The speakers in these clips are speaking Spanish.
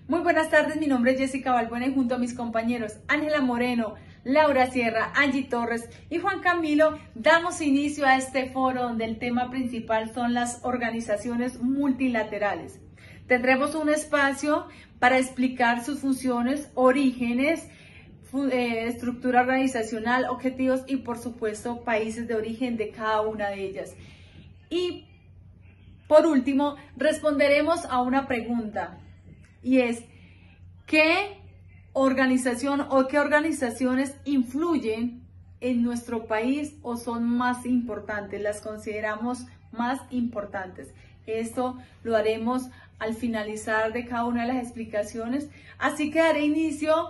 Muy buenas tardes, mi nombre es Jessica Balbuena y junto a mis compañeros Ángela Moreno, Laura Sierra, Angie Torres y Juan Camilo damos inicio a este foro donde el tema principal son las organizaciones multilaterales. Tendremos un espacio para explicar sus funciones, orígenes, estructura organizacional, objetivos y por supuesto países de origen de cada una de ellas. Y por último, responderemos a una pregunta y es ¿qué organización o qué organizaciones influyen en nuestro país o son más importantes? Las consideramos más importantes. Esto lo haremos al finalizar de cada una de las explicaciones. Así que daré inicio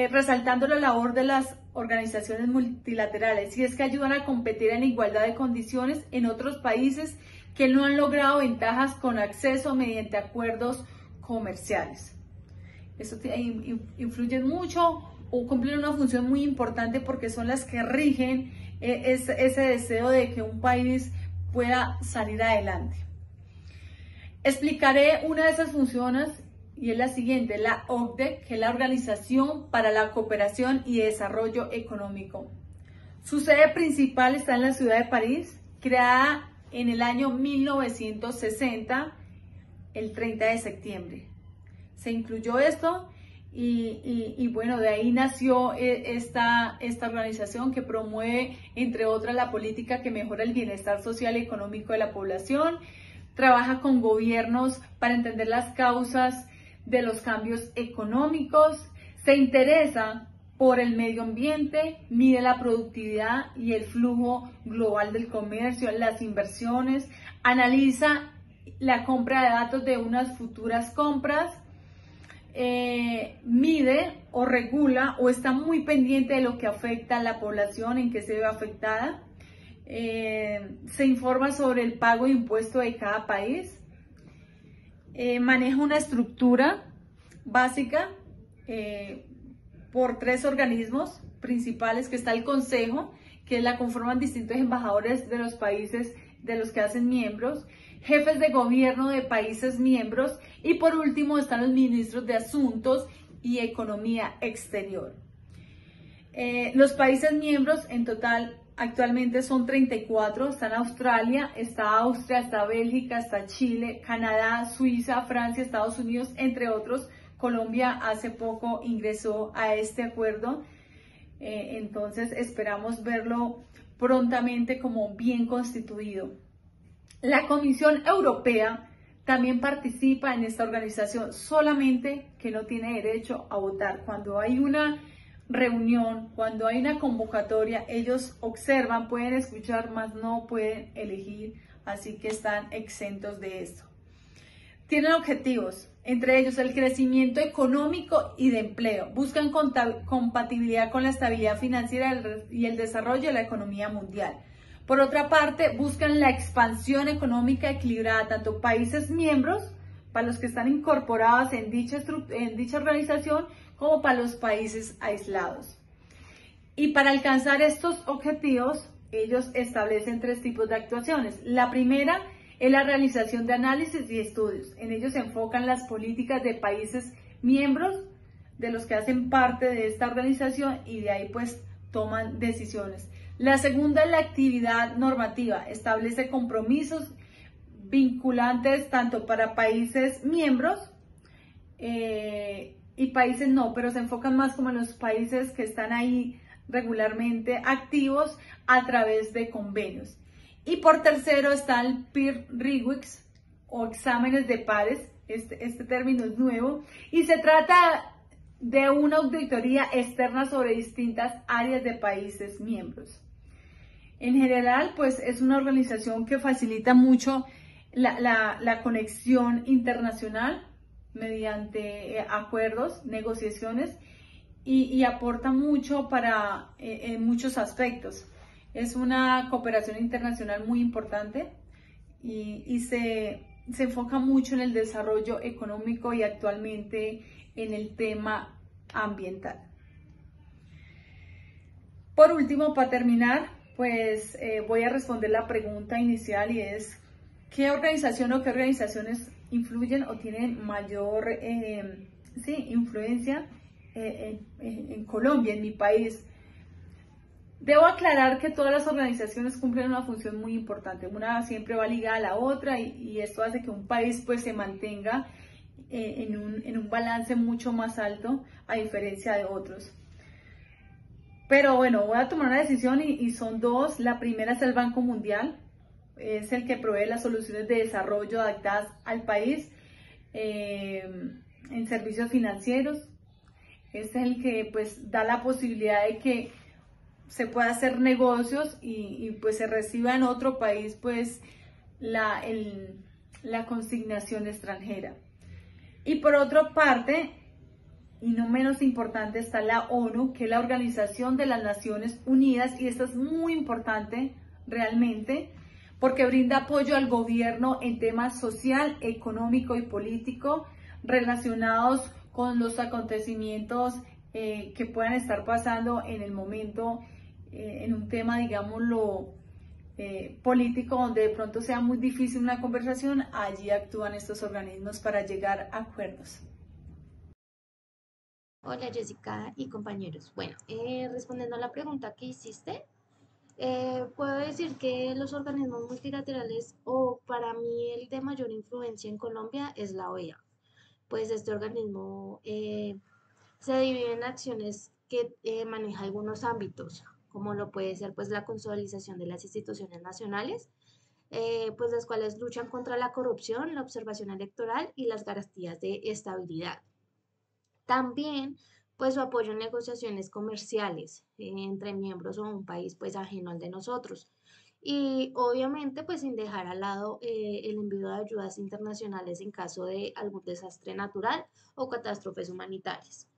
resaltando la labor de las organizaciones multilaterales y es que ayudan a competir en igualdad de condiciones en otros países que no han logrado ventajas con acceso mediante acuerdos comerciales. Eso influye mucho o cumplen una función muy importante porque son las que rigen ese deseo de que un país pueda salir adelante. Explicaré una de esas funciones y es la siguiente, la OCDE, que es la Organización para la Cooperación y Desarrollo Económico. Su sede principal está en la ciudad de París, creada en el año 1960, el 30 de septiembre. Se incluyó esto y bueno, de ahí nació esta organización que promueve, entre otras, la política que mejora el bienestar social y económico de la población, trabaja con gobiernos para entender las causas de los cambios económicos, se interesa por el medio ambiente, mide la productividad y el flujo global del comercio, las inversiones, analiza la compra de datos de unas futuras compras, mide o regula o está muy pendiente de lo que afecta a la población, en qué se ve afectada, se informa sobre el pago de impuestos de cada país, maneja una estructura básica por 3 organismos principales, que está el Consejo, que la conforman distintos embajadores de los países de los que hacen miembros, jefes de gobierno de países miembros y por último están los ministros de Asuntos y Economía Exterior. Los países miembros en total actualmente son 34, están Australia, está Austria, está Bélgica, está Chile, Canadá, Suiza, Francia, Estados Unidos, entre otros. Colombia hace poco ingresó a este acuerdo, entonces esperamos verlo prontamente como bien constituido. La Comisión Europea también participa en esta organización, solamente que no tiene derecho a votar. Cuando hay una reunión, cuando hay una convocatoria, ellos observan, pueden escuchar, mas no pueden elegir, así que están exentos de esto. Tienen objetivos, entre ellos el crecimiento económico y de empleo. Buscan compatibilidad con la estabilidad financiera y el desarrollo de la economía mundial. Por otra parte, buscan la expansión económica equilibrada, tanto países miembros, para los que están incorporados en dicha organización, como para los países aislados. Y para alcanzar estos objetivos, ellos establecen 3 tipos de actuaciones. La primera es la realización de análisis y estudios. En ellos se enfocan las políticas de países miembros, de los que hacen parte de esta organización y de ahí pues toman decisiones. La segunda es la actividad normativa. Establece compromisos vinculantes tanto para países miembros y países no, pero se enfocan más como en los países que están ahí regularmente activos a través de convenios. Y por tercero está el peer reviews o exámenes de pares, este término es nuevo, y se trata de una auditoría externa sobre distintas áreas de países miembros. En general, pues es una organización que facilita mucho la conexión internacional mediante acuerdos, negociaciones y aporta mucho para en muchos aspectos. Es una cooperación internacional muy importante y se enfoca mucho en el desarrollo económico y actualmente en el tema ambiental. Por último, para terminar, pues voy a responder la pregunta inicial y es ¿qué organización o qué organizaciones influyen o tienen mayor sí, influencia en Colombia, en mi país. Debo aclarar que todas las organizaciones cumplen una función muy importante. Una siempre va ligada a la otra y esto hace que un país pues se mantenga en un balance mucho más alto a diferencia de otros. Pero bueno, voy a tomar una decisión y son dos. La primera es el Banco Mundial, es el que provee las soluciones de desarrollo adaptadas al país en servicios financieros. Es el que pues da la posibilidad de que se pueda hacer negocios pues se reciba en otro país pues la consignación extranjera. Y por otra parte, y no menos importante, está la ONU, que es la Organización de las Naciones Unidas, y esto es muy importante realmente, porque brinda apoyo al gobierno en temas social, económico y político relacionados con los acontecimientos que puedan estar pasando en el momento, en un tema, digámoslo, político, donde de pronto sea muy difícil una conversación. Allí actúan estos organismos para llegar a acuerdos. Hola Jessica y compañeros. Bueno, respondiendo a la pregunta que hiciste, puedo decir que los organismos multilaterales o para mí el de mayor influencia en Colombia es la OEA. Pues este organismo se divide en acciones que maneja algunos ámbitos, como lo puede ser pues la consolidación de las instituciones nacionales, pues las cuales luchan contra la corrupción, la observación electoral y las garantías de estabilidad. También, pues su apoyo en negociaciones comerciales entre miembros o un país pues ajeno al de nosotros. Y obviamente pues sin dejar al lado el envío de ayudas internacionales en caso de algún desastre natural o catástrofes humanitarias.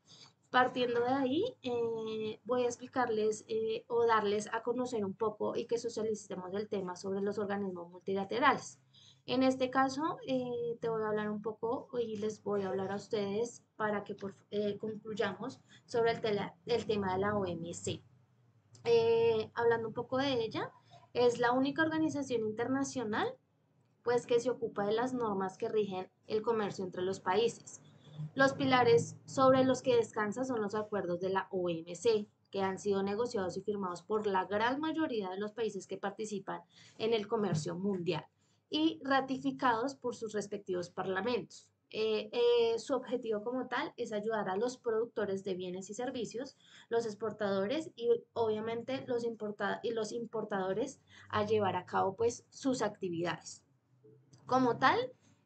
Partiendo de ahí, voy a explicarles o darles a conocer un poco y que socialicemos el tema sobre los organismos multilaterales. En este caso, te voy a hablar un poco y les voy a hablar a ustedes para que concluyamos sobre el tema de la OMC. Hablando un poco de ella, es la única organización internacional pues que se ocupa de las normas que rigen el comercio entre los países. Los pilares sobre los que descansa son los acuerdos de la OMC, que han sido negociados y firmados por la gran mayoría de los países que participan en el comercio mundial y ratificados por sus respectivos parlamentos. Su objetivo como tal es ayudar a los productores de bienes y servicios, los exportadores y obviamente los importadores a llevar a cabo pues sus actividades. Como tal,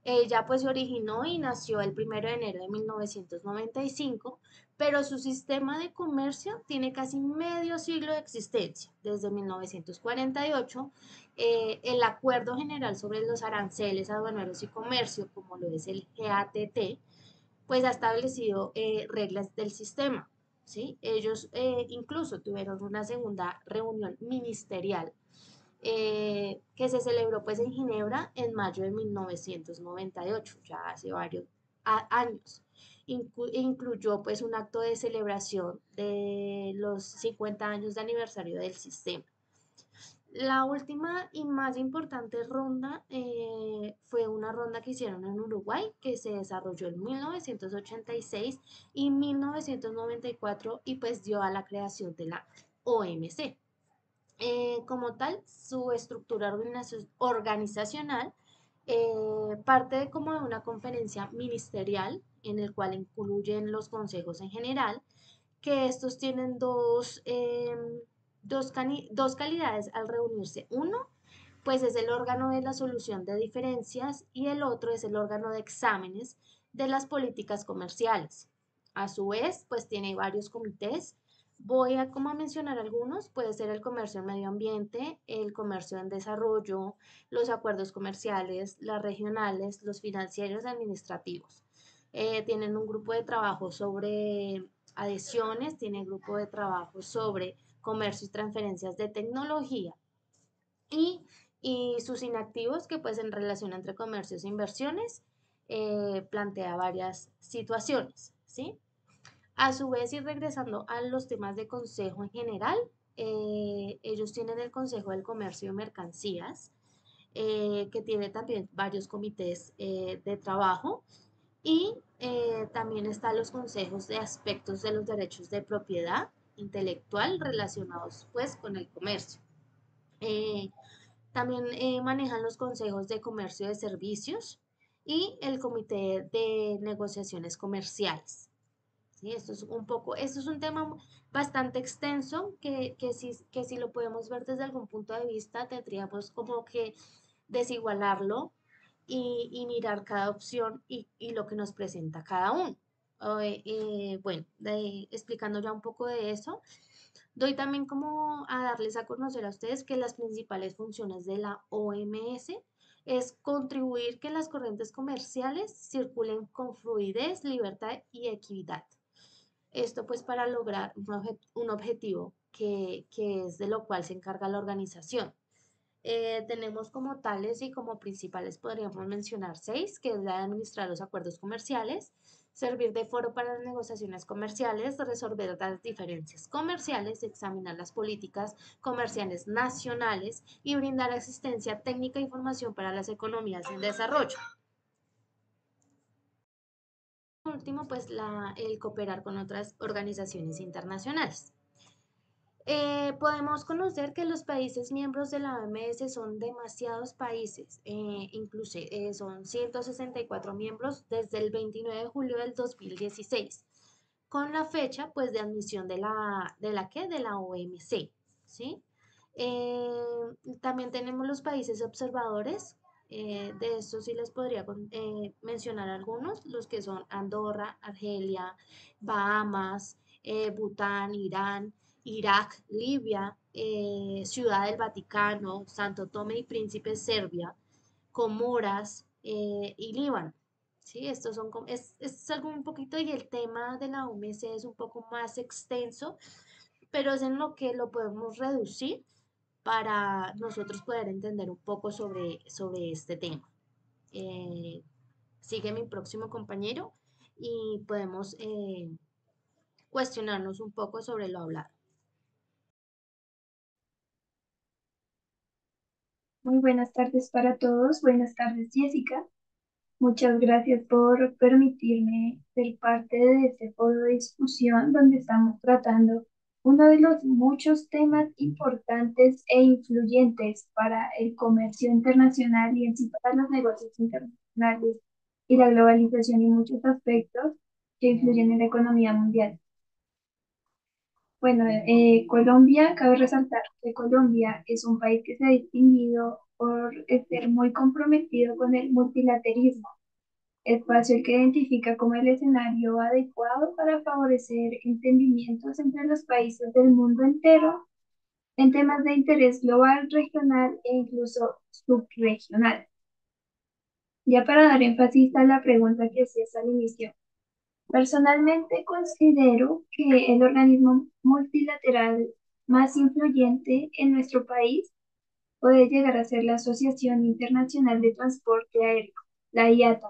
ella pues se originó y nació el 1 de enero de 1995, pero su sistema de comercio tiene casi medio siglo de existencia. Desde 1948, el Acuerdo General sobre los Aranceles Aduaneros y Comercio, como lo es el GATT, pues ha establecido reglas del sistema. ¿Sí? Ellos incluso tuvieron una segunda reunión ministerial que se celebró pues en Ginebra en mayo de 1998, ya hace varios años. Incluyó pues un acto de celebración de los 50 años de aniversario del sistema. La última y más importante ronda fue una ronda que hicieron en Uruguay que se desarrolló en 1986 y 1994 y pues dio a la creación de la OMC. Como tal, su estructura organizacional parte de como de una conferencia ministerial en el cual incluyen los consejos en general, que estos tienen dos calidades al reunirse. Uno, pues es el órgano de la solución de diferencias y el otro es el órgano de exámenes de las políticas comerciales. A su vez, pues tiene varios comités. Voy a como a mencionar algunos, puede ser el comercio en medio ambiente, el comercio en desarrollo, los acuerdos comerciales, las regionales, los financieros administrativos. Tienen un grupo de trabajo sobre adhesiones, tienen grupo de trabajo sobre comercio y transferencias de tecnología y, y sus inactivos que pues en relación entre comercios e inversiones plantea varias situaciones, ¿sí? A su vez, y regresando a los temas de consejo en general, ellos tienen el Consejo del Comercio de Mercancías, que tiene también varios comités de trabajo. Y también están los consejos de aspectos de los derechos de propiedad intelectual relacionados pues con el comercio. Eh, También manejan los consejos de comercio de servicios y el comité de negociaciones comerciales. ¿Sí? Esto es un tema bastante extenso que si lo podemos ver desde algún punto de vista, tendríamos como que desigualarlo mirar cada opción y lo que nos presenta cada uno. Bueno, explicando ya un poco de eso, doy también como a darles a conocer a ustedes que las principales funciones de la OMS es contribuir que las corrientes comerciales circulen con fluidez, libertad y equidad. Esto pues para lograr un objetivo que es de lo cual se encarga la organización. Tenemos como tales y como principales podríamos mencionar seis, que es la de administrar los acuerdos comerciales, servir de foro para las negociaciones comerciales, resolver las diferencias comerciales, examinar las políticas comerciales nacionales y brindar asistencia técnica e información para las economías en desarrollo. Por último, pues el cooperar con otras organizaciones internacionales. Podemos conocer que los países miembros de la OMS son demasiados países, incluso son 164 miembros desde el 29 de julio del 2016, con la fecha pues de admisión de la OMC, ¿sí? También tenemos los países observadores, de estos sí les podría mencionar algunos, los que son Andorra, Argelia, Bahamas, Bután, Irán, Irak, Libia, Ciudad del Vaticano, Santo Tomé y Príncipe, Serbia, Comoras y Líbano. Sí, estos son, es algo un poquito y el tema de la OMC es un poco más extenso, pero es en lo que lo podemos reducir para nosotros poder entender un poco sobre este tema. Eh, Sigue mi próximo compañero y podemos cuestionarnos un poco sobre lo hablado. Muy buenas tardes para todos. Buenas tardes, Jessica. Muchas gracias por permitirme ser parte de este foro de discusión donde estamos tratando uno de los muchos temas importantes e influyentes para el comercio internacional y en sí para los negocios internacionales y la globalización y muchos aspectos que influyen en la economía mundial. Bueno, Colombia, cabe resaltar que Colombia es un país que se ha distinguido por ser muy comprometido con el multilaterismo, espacio el que identifica como el escenario adecuado para favorecer entendimientos entre los países del mundo entero en temas de interés global, regional e incluso subregional. Ya para dar énfasis a la pregunta que hacías al inicio, personalmente considero que el organismo multilateral más influyente en nuestro país puede llegar a ser la Asociación Internacional de Transporte Aéreo, la IATA,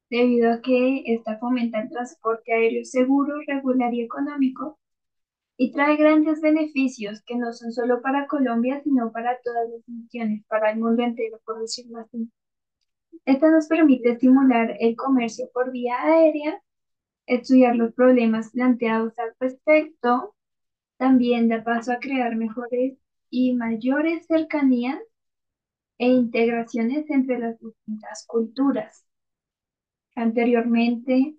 debido a que esta fomenta el transporte aéreo seguro, regular y económico y trae grandes beneficios que no son solo para Colombia, sino para todas las naciones, para el mundo entero, por decirlo así. Esta nos permite estimular el comercio por vía aérea, estudiar los problemas planteados al respecto, también da paso a crear mejores y mayores cercanías e integraciones entre las distintas culturas. Anteriormente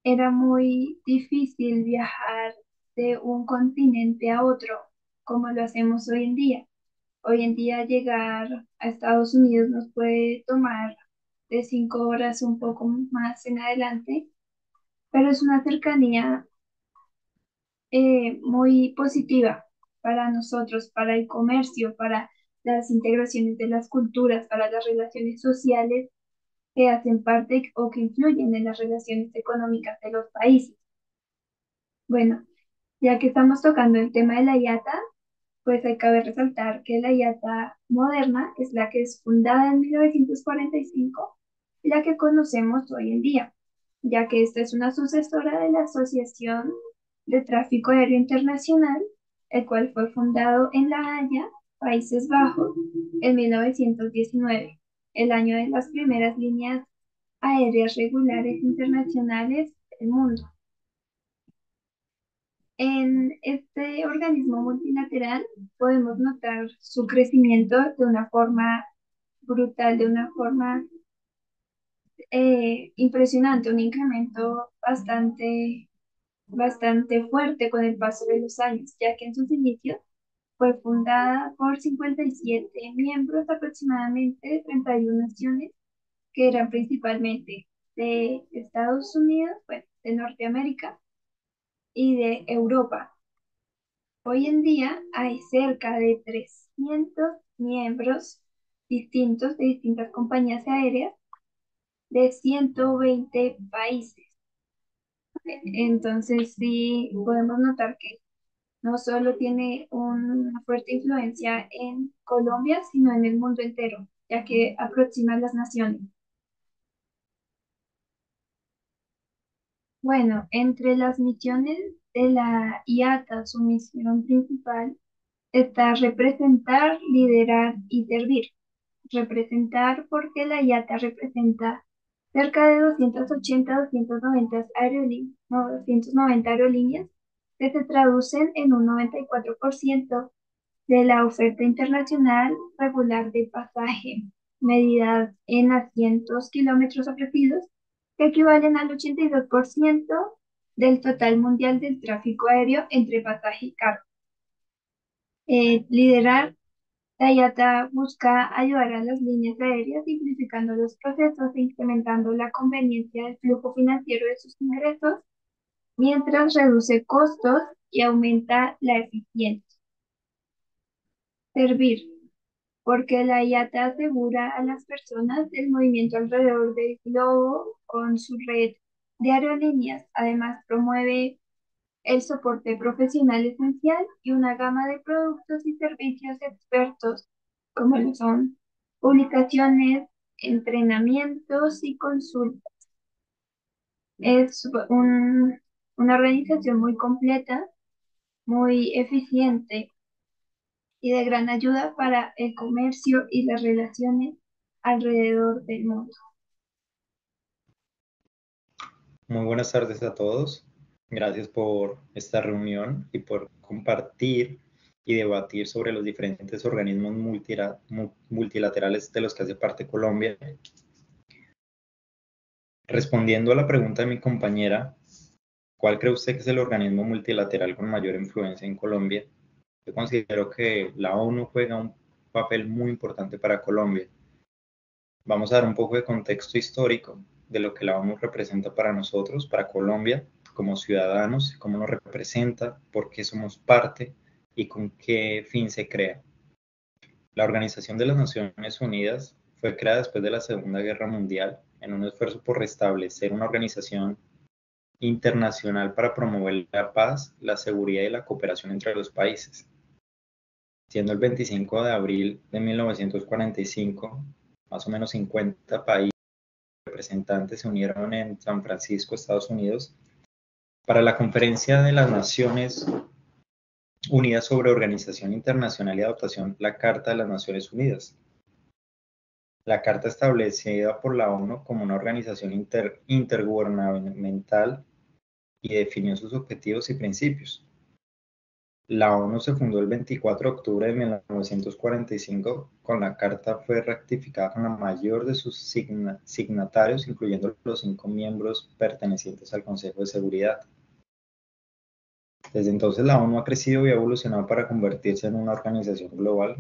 era muy difícil viajar de un continente a otro como lo hacemos hoy en día. Hoy en día llegar a Estados Unidos nos puede tomar de 5 horas un poco más en adelante, pero es una cercanía muy positiva para nosotros, para el comercio, para las integraciones de las culturas, para las relaciones sociales que hacen parte o que influyen en las relaciones económicas de los países. Bueno, ya que estamos tocando el tema de la IATA, pues hay que resaltar que la IATA moderna es la que es fundada en 1945 y la que conocemos hoy en día, ya que esta es una sucesora de la Asociación de Tráfico Aéreo Internacional, el cual fue fundado en La Haya, Países Bajos, en 1919, el año de las primeras líneas aéreas regulares internacionales del mundo. En este organismo multilateral podemos notar su crecimiento de una forma brutal, de una forma impresionante, un incremento bastante fuerte con el paso de los años, ya que en sus inicios fue fundada por 57 miembros, aproximadamente 31 naciones, que eran principalmente de Estados Unidos, bueno, de Norteamérica y de Europa. Hoy en día hay cerca de 300 miembros distintos de distintas compañías aéreas de 120 países. Entonces sí podemos notar que no solo tiene una fuerte influencia en Colombia, sino en el mundo entero, ya que aproxima a las naciones. Bueno, entre las misiones de la IATA, su misión principal está representar, liderar y servir. Representar porque la IATA representa cerca de 280-290 aerolíneas que se traducen en un 94% de la oferta internacional regular de pasaje, medidas en asientos kilómetros ofrecidos, que equivalen al 82% del total mundial del tráfico aéreo entre pasaje y carga. Liderar la IATA busca ayudar a las líneas aéreas simplificando los procesos e incrementando la conveniencia del flujo financiero de sus ingresos, mientras reduce costos y aumenta la eficiencia. Servir, porque la IATA asegura a las personas el movimiento alrededor del globo con su red de aerolíneas. Además, promueve el soporte profesional esencial y una gama de productos y servicios expertos, como lo son publicaciones, entrenamientos y consultas. Es una organización muy completa, muy eficiente y de gran ayuda para el comercio y las relaciones alrededor del mundo. Muy buenas tardes a todos. Gracias por esta reunión y por compartir y debatir sobre los diferentes organismos multilaterales de los que hace parte Colombia. Respondiendo a la pregunta de mi compañera, ¿cuál cree usted que es el organismo multilateral con mayor influencia en Colombia? Yo considero que la ONU juega un papel muy importante para Colombia. Vamos a dar un poco de contexto histórico de lo que la ONU representa para nosotros, para Colombia, como ciudadanos, cómo nos representa, por qué somos parte y con qué fin se crea. La Organización de las Naciones Unidas fue creada después de la Segunda Guerra Mundial en un esfuerzo por restablecer una organización internacional para promover la paz, la seguridad y la cooperación entre los países. Siendo el 25 de abril de 1945, más o menos 50 países representantes se unieron en San Francisco, Estados Unidos, para la Conferencia de las Naciones Unidas sobre Organización Internacional y Adoptación, la Carta de las Naciones Unidas. La carta establecida por la ONU como una organización intergubernamental y definió sus objetivos y principios. La ONU se fundó el 24 de octubre de 1945, con la carta fue ratificada con la mayor de sus signatarios, incluyendo los 5 miembros pertenecientes al Consejo de Seguridad. Desde entonces la ONU ha crecido y ha evolucionado para convertirse en una organización global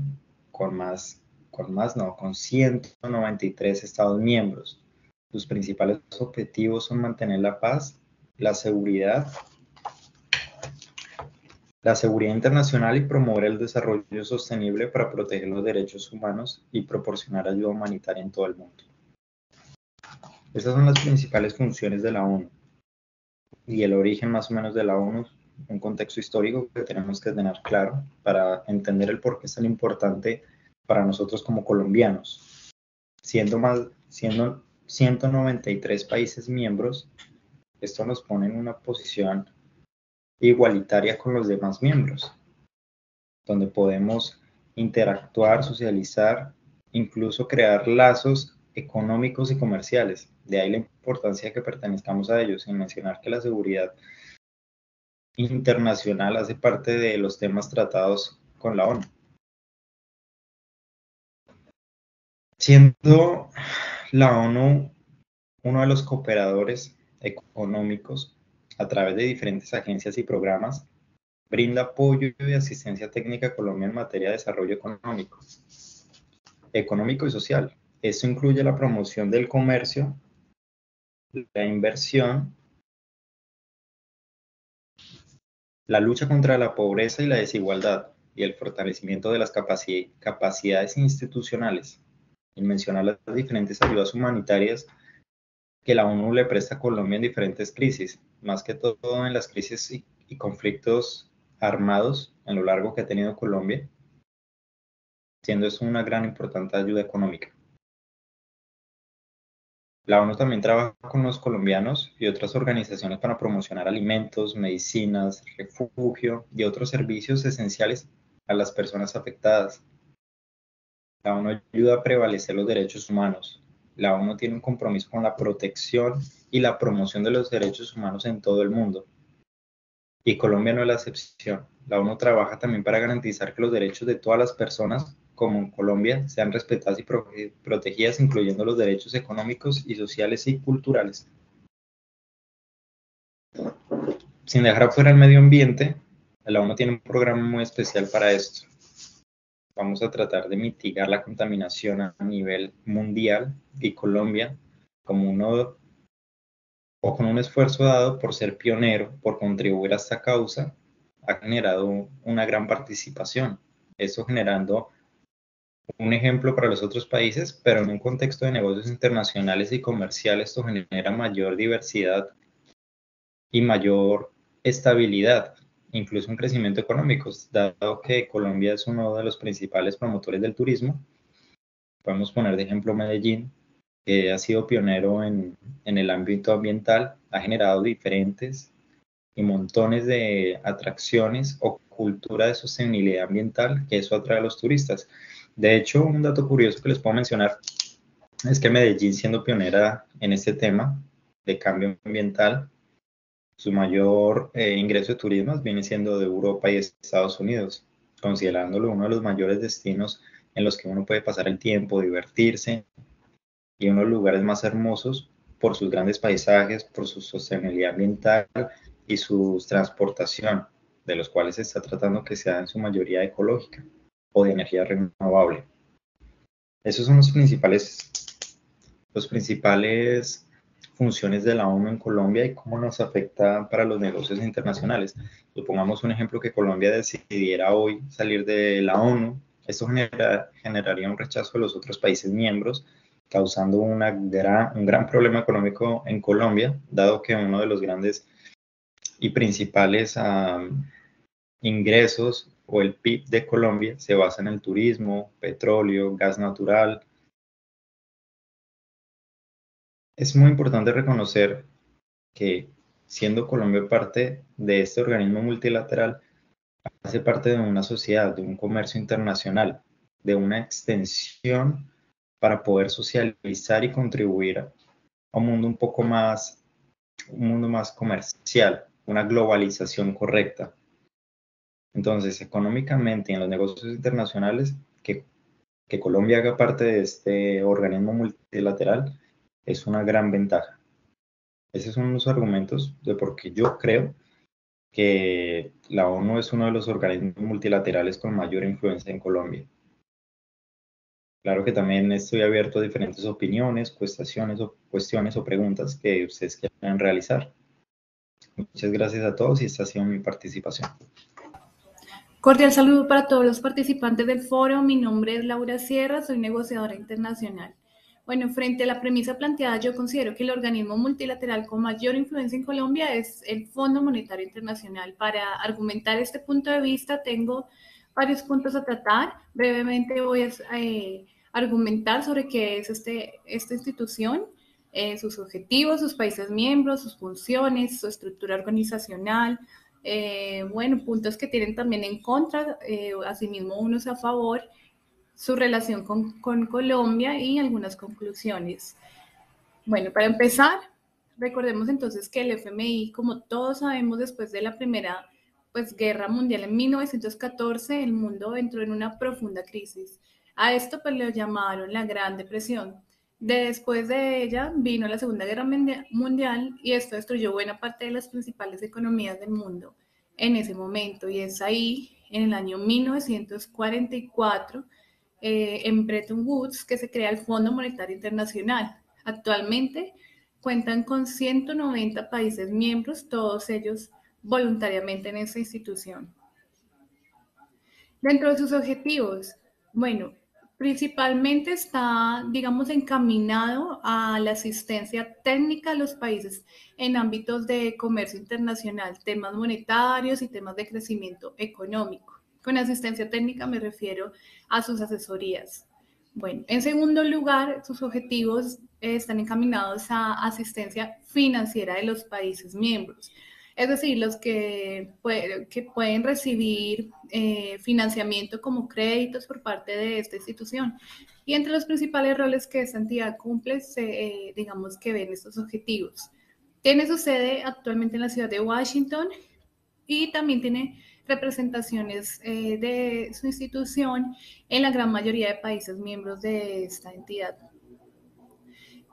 con 193 Estados miembros. Sus principales objetivos son mantener la paz, la seguridad internacional y promover el desarrollo sostenible para proteger los derechos humanos y proporcionar ayuda humanitaria en todo el mundo. Estas son las principales funciones de la ONU y el origen más o menos de la ONU, un contexto histórico que tenemos que tener claro para entender el por qué es tan importante para nosotros como colombianos. Siendo 193 países miembros, esto nos pone en una posición igualitaria con los demás miembros, donde podemos interactuar, socializar, incluso crear lazos económicos y comerciales. De ahí la importancia de que pertenezcamos a ellos, sin mencionar que la seguridad internacional hace parte de los temas tratados con la ONU. Siendo la ONU uno de los cooperadores económicos a través de diferentes agencias y programas, brinda apoyo y asistencia técnica a Colombia en materia de desarrollo económico y social. Esto incluye la promoción del comercio, la inversión, la lucha contra la pobreza y la desigualdad y el fortalecimiento de las capacidades institucionales. Y mencionar las diferentes ayudas humanitarias que la ONU le presta a Colombia en diferentes crisis, más que todo en las crisis y conflictos armados en lo largo que ha tenido Colombia, siendo eso una gran importante ayuda económica. La ONU también trabaja con los colombianos y otras organizaciones para promocionar alimentos, medicinas, refugio y otros servicios esenciales a las personas afectadas. La ONU ayuda a prevalecer los derechos humanos. La ONU tiene un compromiso con la protección y la promoción de los derechos humanos en todo el mundo. Y Colombia no es la excepción. La ONU trabaja también para garantizar que los derechos de todas las personas, como en Colombia, sean respetadas y protegidas, incluyendo los derechos económicos y sociales y culturales. Sin dejar afuera el medio ambiente, la ONU tiene un programa muy especial para esto. Vamos a tratar de mitigar la contaminación a nivel mundial y Colombia, con un esfuerzo dado por ser pionero, por contribuir a esta causa, ha generado una gran participación. Esto generando un ejemplo para los otros países, pero en un contexto de negocios internacionales y comerciales, esto genera mayor diversidad y mayor estabilidad, incluso un crecimiento económico, dado que Colombia es uno de los principales promotores del turismo. Podemos poner de ejemplo Medellín, que ha sido pionero en el ámbito ambiental, ha generado diferentes y montones de atracciones o cultura de sostenibilidad ambiental, que eso atrae a los turistas. De hecho, un dato curioso que les puedo mencionar es que Medellín, siendo pionera en este tema de cambio ambiental, su mayor ingreso de turismo viene siendo de Europa y Estados Unidos, considerándolo uno de los mayores destinos en los que uno puede pasar el tiempo, divertirse, y uno de los lugares más hermosos por sus grandes paisajes, por su sostenibilidad ambiental y su transportación, de los cuales se está tratando que sea en su mayoría ecológica o de energía renovable. Esos son los principales funciones de la ONU en Colombia y cómo nos afecta para los negocios internacionales. Supongamos un ejemplo que Colombia decidiera hoy salir de la ONU, esto generaría un rechazo de los otros países miembros, causando un gran problema económico en Colombia, dado que uno de los grandes y principales ingresos o el PIB de Colombia se basa en el turismo, petróleo, gas natural. Es muy importante reconocer que, siendo Colombia parte de este organismo multilateral, hace parte de una sociedad, de un comercio internacional, de una extensión para poder socializar y contribuir a un mundo un mundo más comercial, una globalización correcta. Entonces, económicamente en los negocios internacionales, que Colombia haga parte de este organismo multilateral es una gran ventaja. Esos son los argumentos de por qué yo creo que la ONU es uno de los organismos multilaterales con mayor influencia en Colombia. Claro que también estoy abierto a diferentes opiniones, cuestiones o preguntas que ustedes quieran realizar. Muchas gracias a todos y esta ha sido mi participación. Cordial saludo para todos los participantes del foro. Mi nombre es Laura Sierra, soy negociadora internacional. Bueno, frente a la premisa planteada, yo considero que el organismo multilateral con mayor influencia en Colombia es el Fondo Monetario Internacional. Para argumentar este punto de vista, tengo varios puntos a tratar. Brevemente voy a argumentar sobre qué es esta institución, sus objetivos, sus países miembros, sus funciones, su estructura organizacional. Bueno, puntos que tienen también en contra, asimismo unos a favor. su relación con Colombia y algunas conclusiones. Bueno, para empezar, recordemos entonces que el FMI, como todos sabemos, después de la Primera Guerra Mundial en 1914, el mundo entró en una profunda crisis. A esto pues lo llamaron la Gran Depresión. Después de ella vino la Segunda Guerra Mundial y esto destruyó buena parte de las principales economías del mundo en ese momento. Y es ahí, en el año 1944, en Bretton Woods, que se crea el Fondo Monetario Internacional. Actualmente cuentan con 190 países miembros, todos ellos voluntariamente en esta institución. Dentro de sus objetivos, bueno, principalmente está, digamos, encaminado a la asistencia técnica a los países en ámbitos de comercio internacional, temas monetarios y temas de crecimiento económico. Con asistencia técnica me refiero a sus asesorías. Bueno, en segundo lugar, sus objetivos están encaminados a asistencia financiera de los países miembros. Es decir, los que pueden recibir financiamiento como créditos por parte de esta institución. Y entre los principales roles que esta entidad cumple, digamos que ven estos objetivos. Tiene su sede actualmente en la ciudad de Washington y también tiene representaciones de su institución en la gran mayoría de países miembros de esta entidad.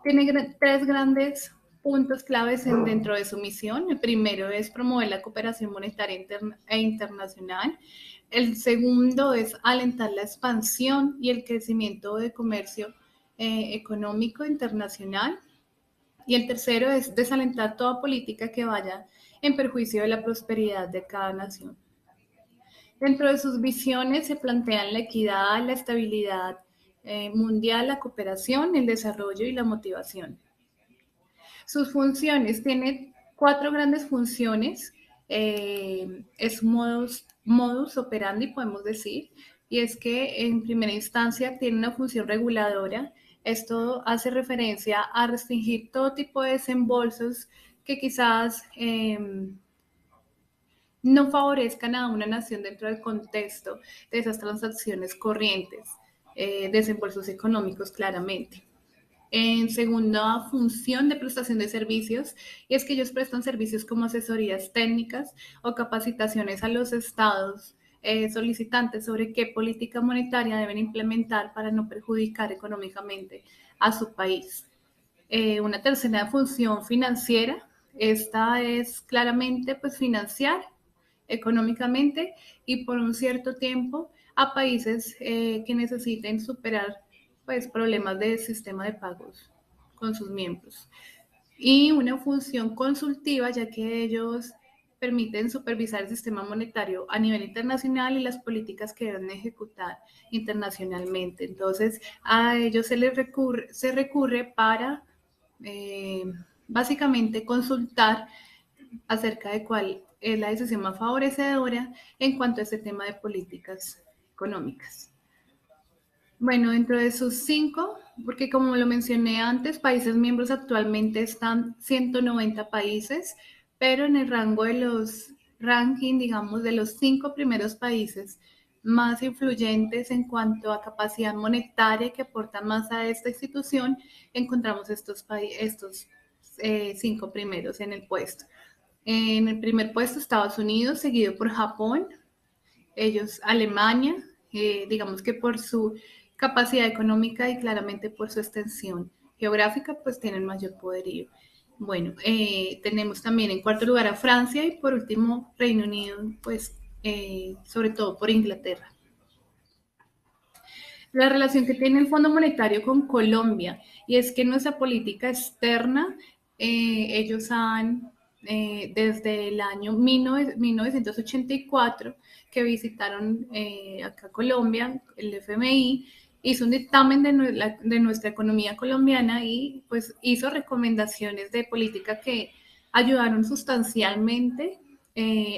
Tiene tres grandes puntos claves dentro de su misión. El primero es promover la cooperación monetaria e internacional. El segundo es alentar la expansión y el crecimiento de comercio económico internacional. Y el tercero es desalentar toda política que vaya en perjuicio de la prosperidad de cada nación. Dentro de sus visiones se plantean la equidad, la estabilidad mundial, la cooperación, el desarrollo y la motivación. Sus funciones, tiene 4 grandes funciones, es modus operandi, podemos decir, y es que en primera instancia tiene una función reguladora. Esto hace referencia a restringir todo tipo de desembolsos que quizás no favorezcan a una nación dentro del contexto de esas transacciones corrientes, desembolsos económicos claramente. En segunda función de prestación de servicios, y es que ellos prestan servicios como asesorías técnicas o capacitaciones a los estados solicitantes sobre qué política monetaria deben implementar para no perjudicar económicamente a su país. Una tercera función financiera, esta es claramente pues financiar económicamente y por un cierto tiempo a países que necesiten superar pues problemas de sistema de pagos con sus miembros. Y una función consultiva, ya que ellos permiten supervisar el sistema monetario a nivel internacional y las políticas que deben ejecutar internacionalmente. Entonces, a ellos se recurre para básicamente consultar acerca de cuál es la decisión más favorecedora en cuanto a este tema de políticas económicas. Bueno, dentro de sus 5, porque como lo mencioné antes, países miembros actualmente están 190 países, pero en el rango de los ranking, digamos, de los 5 primeros países más influyentes en cuanto a capacidad monetaria que aportan más a esta institución, encontramos estos 5 primeros en el puesto. En el primer puesto Estados Unidos, seguido por Japón, ellos Alemania, digamos que por su capacidad económica y claramente por su extensión geográfica, pues tienen mayor poderío. Bueno, tenemos también en cuarto lugar a Francia y por último Reino Unido, pues sobre todo por Inglaterra. La relación que tiene el Fondo Monetario con Colombia, y es que nuestra política externa, ellos han, desde el año 1984, que visitaron acá Colombia, el FMI, hizo un dictamen de nuestra economía colombiana y pues hizo recomendaciones de política que ayudaron sustancialmente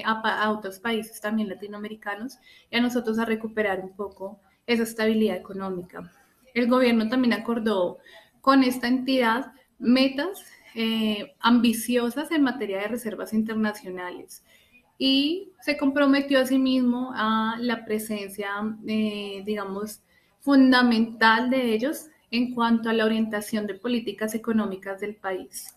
a otros países también latinoamericanos y a nosotros a recuperar un poco esa estabilidad económica. El gobierno también acordó con esta entidad metas ambiciosas en materia de reservas internacionales y se comprometió a sí mismo a la presencia, digamos, fundamental de ellos en cuanto a la orientación de políticas económicas del país.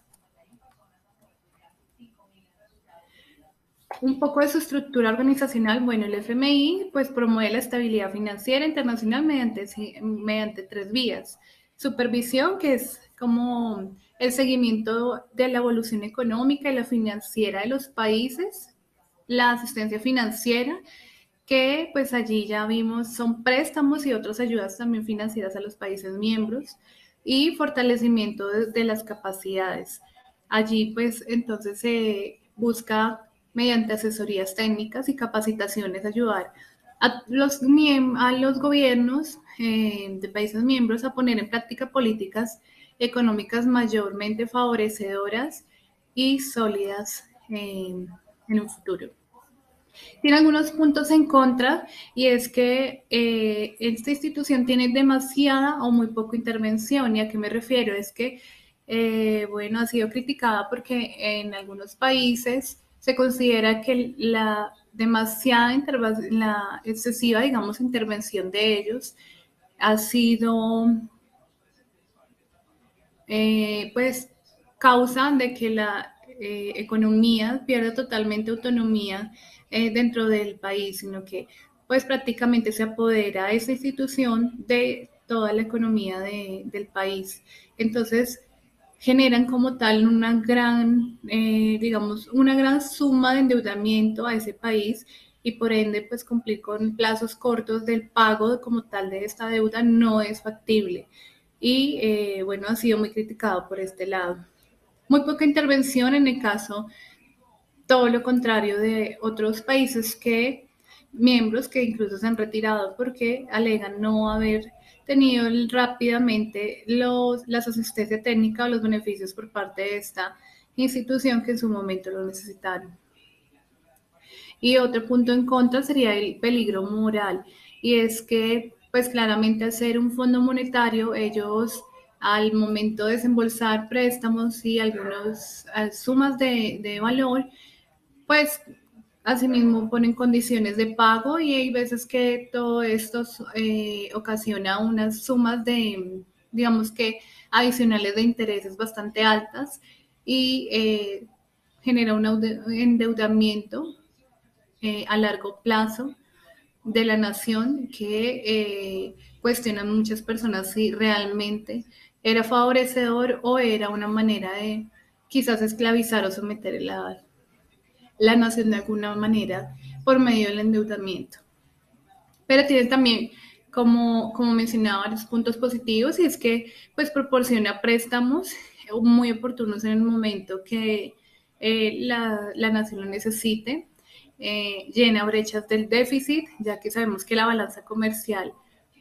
Un poco de su estructura organizacional, bueno, el FMI pues promueve la estabilidad financiera internacional mediante 3 vías. Supervisión, que es como el seguimiento de la evolución económica y la financiera de los países. La asistencia financiera, que pues allí ya vimos son préstamos y otras ayudas también financieras a los países miembros. Y fortalecimiento de las capacidades. Allí pues entonces se busca mediante asesorías técnicas y capacitaciones ayudar a los gobiernos de países miembros a poner en práctica políticas económicas mayormente favorecedoras y sólidas en un futuro. Tiene algunos puntos en contra y es que esta institución tiene demasiada o muy poca intervención. ¿Y a qué me refiero? Es que, bueno, ha sido criticada porque en algunos países se considera que la excesiva, digamos, intervención de ellos ha sido, pues, causa de que la economía pierda totalmente autonomía dentro del país, sino que pues prácticamente se apodera esa institución de toda la economía del país. Entonces generan como tal una gran, digamos, una gran suma de endeudamiento a ese país y por ende pues cumplir con plazos cortos del pago como tal de esta deuda no es factible. Y bueno, ha sido muy criticado por este lado. Muy poca intervención en el caso, todo lo contrario de otros países miembros que incluso se han retirado porque alegan no haber tenido rápidamente las asistencia técnica o los beneficios por parte de esta institución que en su momento lo necesitaron. Y otro punto en contra sería el peligro moral, y es que, pues claramente al ser un fondo monetario, ellos al momento de desembolsar préstamos y algunas sumas de valor, pues asimismo ponen condiciones de pago y hay veces que todo esto ocasiona unas sumas digamos que adicionales de intereses bastante altas y genera un endeudamiento a largo plazo de la nación que cuestionan muchas personas si realmente era favorecedor o era una manera de quizás esclavizar o someter la nación de alguna manera por medio del endeudamiento. Pero tiene también, como mencionaba, varios puntos positivos y es que pues proporciona préstamos muy oportunos en el momento que la nación lo necesite. Llena brechas del déficit, ya que sabemos que la balanza comercial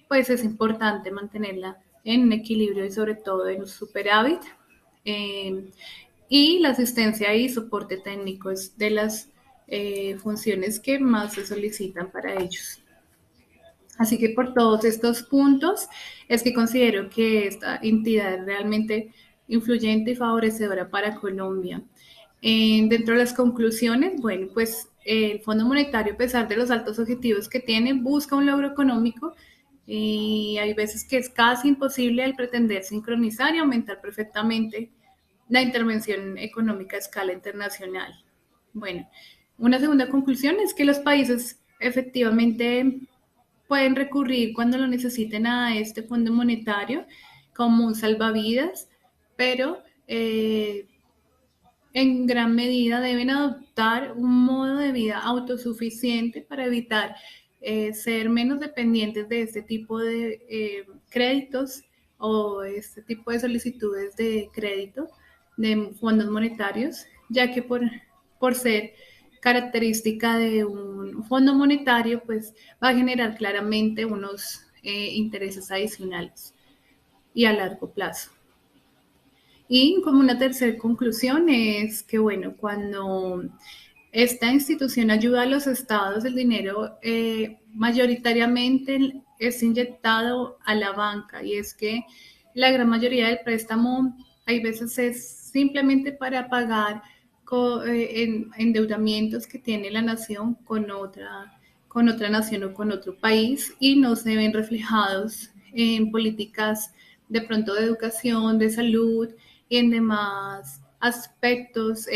pues es importante mantenerla en un equilibrio y sobre todo en un superávit. Y la asistencia y soporte técnico es de las funciones que más se solicitan para ellos. Así que por todos estos puntos es que considero que esta entidad es realmente influyente y favorecedora para Colombia. Dentro de las conclusiones, bueno, pues el Fondo Monetario, a pesar de los altos objetivos que tiene, busca un logro económico y hay veces que es casi imposible el pretender sincronizar y aumentar perfectamente la intervención económica a escala internacional. Bueno, una segunda conclusión es que los países efectivamente pueden recurrir cuando lo necesiten a este fondo monetario como un salvavidas, pero en gran medida deben adoptar un modo de vida autosuficiente para evitar ser menos dependientes de este tipo de créditos o este tipo de solicitudes de crédito de fondos monetarios, ya que por ser característica de un fondo monetario, pues va a generar claramente unos intereses adicionales y a largo plazo. Y como una tercera conclusión es que, bueno, cuando esta institución ayuda a los estados, el dinero mayoritariamente es inyectado a la banca y es que la gran mayoría del préstamo hay veces es simplemente para pagar endeudamientos que tiene la nación con otra nación o con otro país y no se ven reflejados en políticas de pronto de educación, de salud y en demás aspectos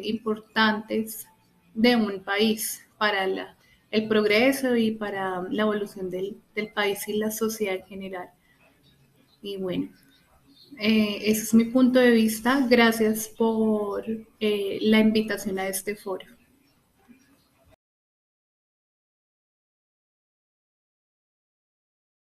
importantes de un país para el progreso y para la evolución del país y la sociedad en general. Y bueno, ese es mi punto de vista. Gracias por la invitación a este foro.